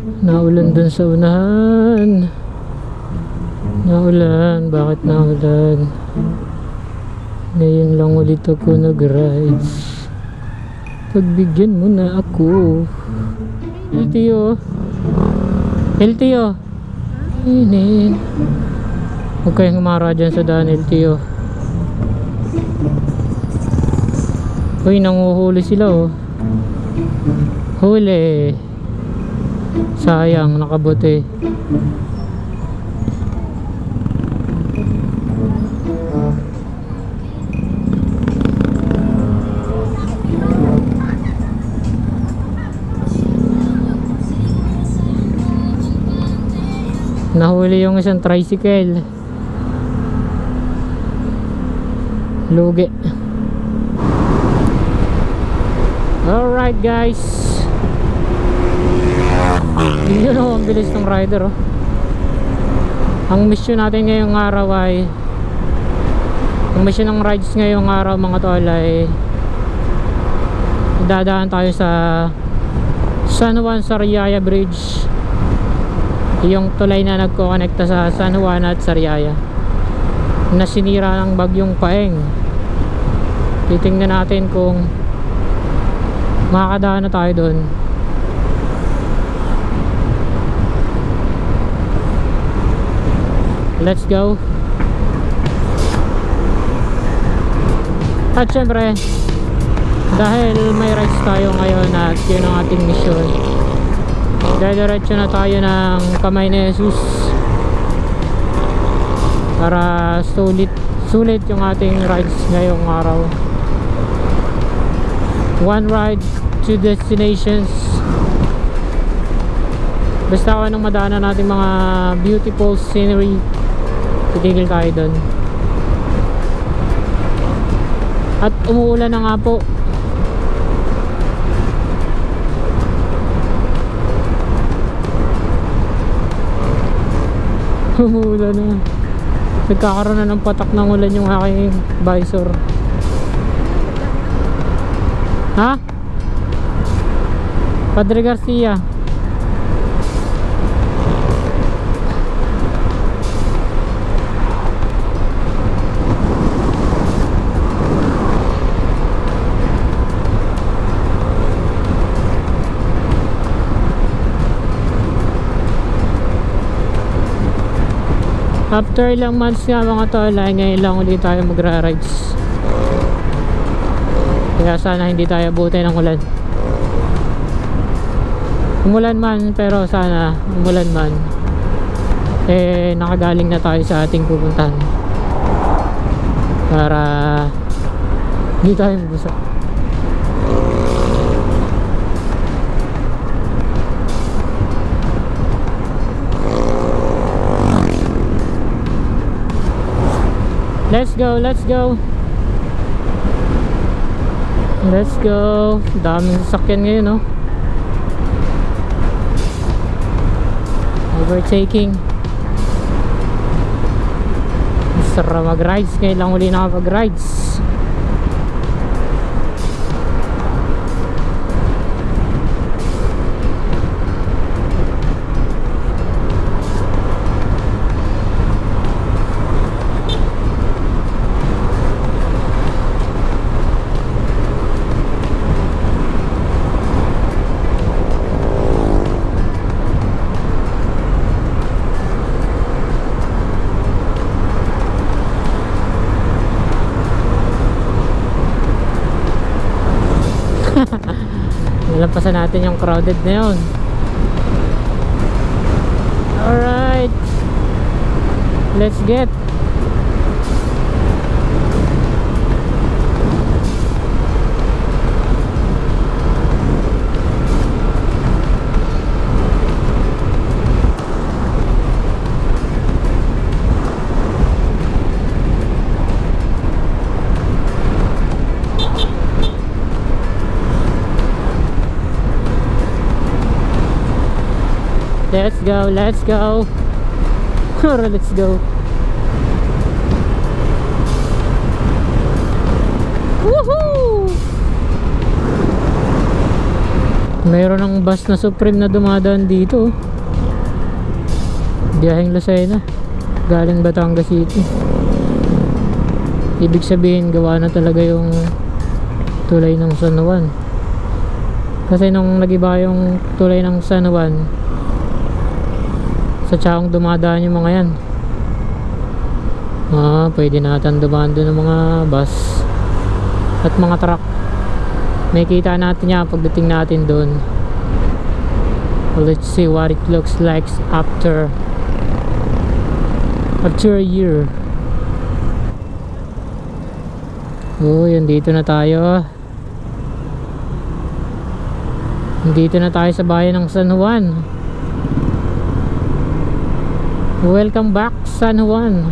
Naulan dun sa unahan. Naulan, bakit naulan? Ngayon lang ulit ako nag-rides. Pagbigyan mo na ako. LTO. LTO. Inin. Huwag kayong umara dyan sa daan, LTO. Uy, nanguhuli sila oh. Huli. Sayang, nakabote. Nahuli yung isang tricycle. Lugi. Alright guys. Yun o, ang bilis ng rider oh. Ang mission natin ngayong araw ay, ang mission ng rides ngayong araw mga tol ay dadaan tayo sa San Juan Sariaya Bridge, yung tulay na nagko-connecta sa San Juan at Sariaya na sinira ng bagyong Paeng. Titingnan natin kung makakadaan na tayo doon. Let's go. At syempre, dahil may rides tayo ngayon at yun ang ating mission, diretso na tayo ng Kamay ni Jesus para sulit yung ating rides ngayong araw. One ride, two destinations. Basta anong madaanan natin mga beautiful scenery, titigil tayo dun. At umuulan na nga po. Umuulan na. Nagkakaroon na ng patak ng ulan yung aking visor. Ha? Padre Garcia. After ilang months nga mga tol, ay ngayon lang ulit tayo magra-rides. Kaya sana hindi tayo abutin ng ulan. Umulan man, pero sana umulan man, eh nakagaling na tayo sa ating pupuntahan para hindi tayo mabusa. Let's go, let's go. Let's go. Daming sasakyan ngayon, no? Overtaking. Sarap mag-rides. Ngayon lang uli nakapag-rides. Nalampasan natin yung crowded na yun. Alright, let's get. Let's go, let's go. Let's go. Woohoo! Mayroon ng bus na Supreme na dumadaan dito. Biyaheng Lucena galing Batangas City. Ibig sabihin gawa na talaga yung tulay ng San Juan. Kasi nung nagiba yung tulay ng San Juan, sa Chaong dumadaan yung mga yan. Pwede natin dumaan doon ng mga bus at mga truck. May kita natin yan pagdating natin doon. Let's see what it looks like after a year. Yan, dito na tayo. Dito na tayo sa bayan ng San Juan. Welcome back San Juan.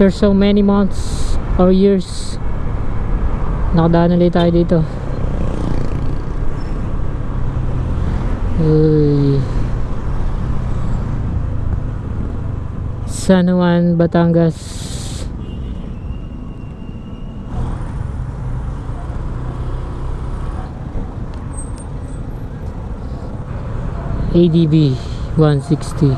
There's so many months or years nakadaan ulit tayo dito. San Juan, Batangas. ADB 160.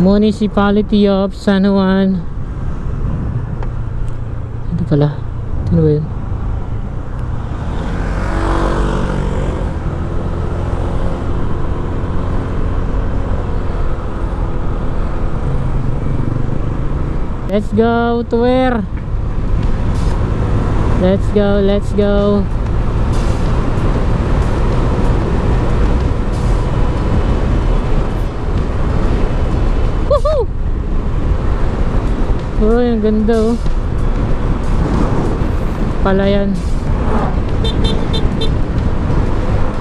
Municipality of San Juan. Ito pala. Ano ba yun? Let's go to where? Let's go, let's go. Woohoo! Oh, ang ganda oh. Palayan.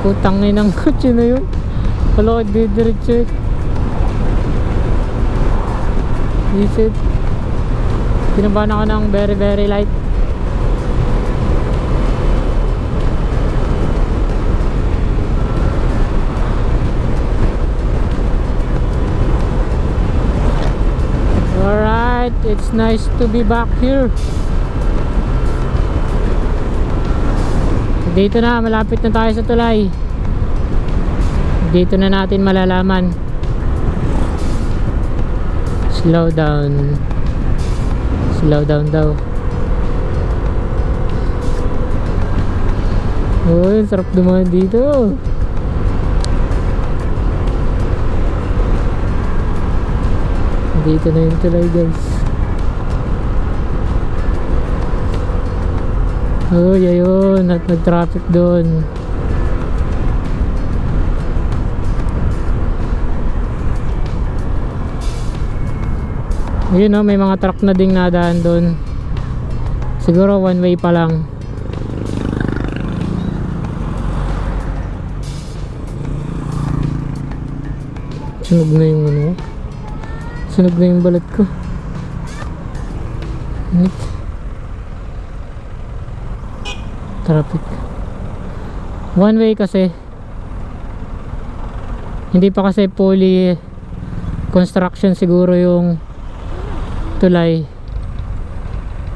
Putangin ng kotse na yun. Wala ko didiretso eh. Visit. Pinabahan ako ng very very light. Alright, it's nice to be back here. Dito na, malapit na tayo sa tulay. Dito na natin malalaman. Slow down. Slow down daw. Uy, sarap dumaan dito. Dito na yung tulay guys. Uy, ayun, at nag-traffic doon. Yun, may mga truck na ding nadaan doon. Siguro one way pa lang. Sunog na yung ano. Sunog na yung balat ko. Init. Traffic. One way kasi. Hindi pa kasi fully construction siguro yung tulay,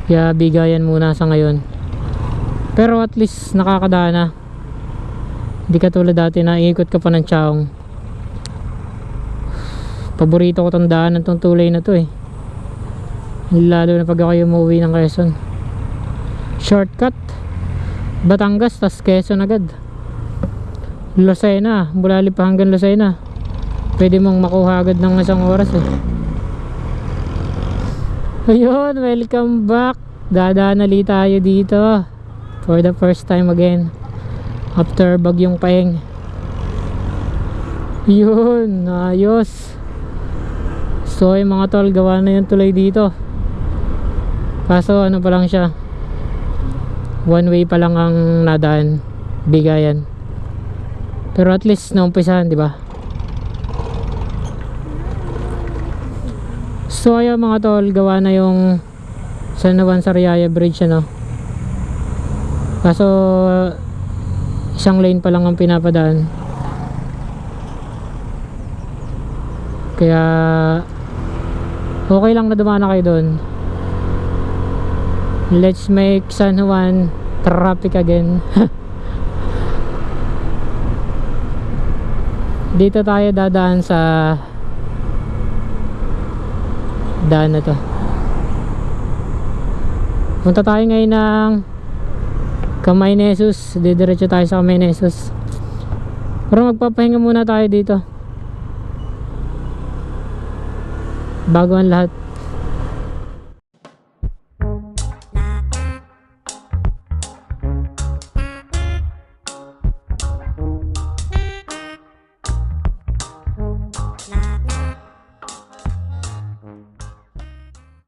kaya bigayan muna sa ngayon, pero at least nakakadaan na. Hindi katulad dati na iikot ka pa ng Chaong. Paborito ko tong daanan, tong tulay na to eh, lalo na pag ako umuwi ng Quezon. Shortcut Batangas tas Quezon agad. Lucena, Bulali pa hanggang Lucena, pwede mong makuha agad ng isang oras eh. Ayun, welcome back. Dadaan ulit tayo dito for the first time again after bagyong Paeng. Yun, ayos. So yung mga tol, gawa na yung tulay dito. Kaso ano pa lang siya, one way pa lang ang nadaan, bigayan. Pero at least naumpisahan, di ba? So ayun mga tol, gawa na yung San Juan Sariaya Bridge ano. Kaso isang lane pa lang ang pinapadaan. Kaya okay lang na dumaan na kayo doon. Let's make San Juan traffic again. Dito tayo dadaan sa daan na to. Punta tayo ngayon ng Camainesus. Didiretso tayo sa Camainesus. Pero magpapahinga muna tayo dito bago ang lahat.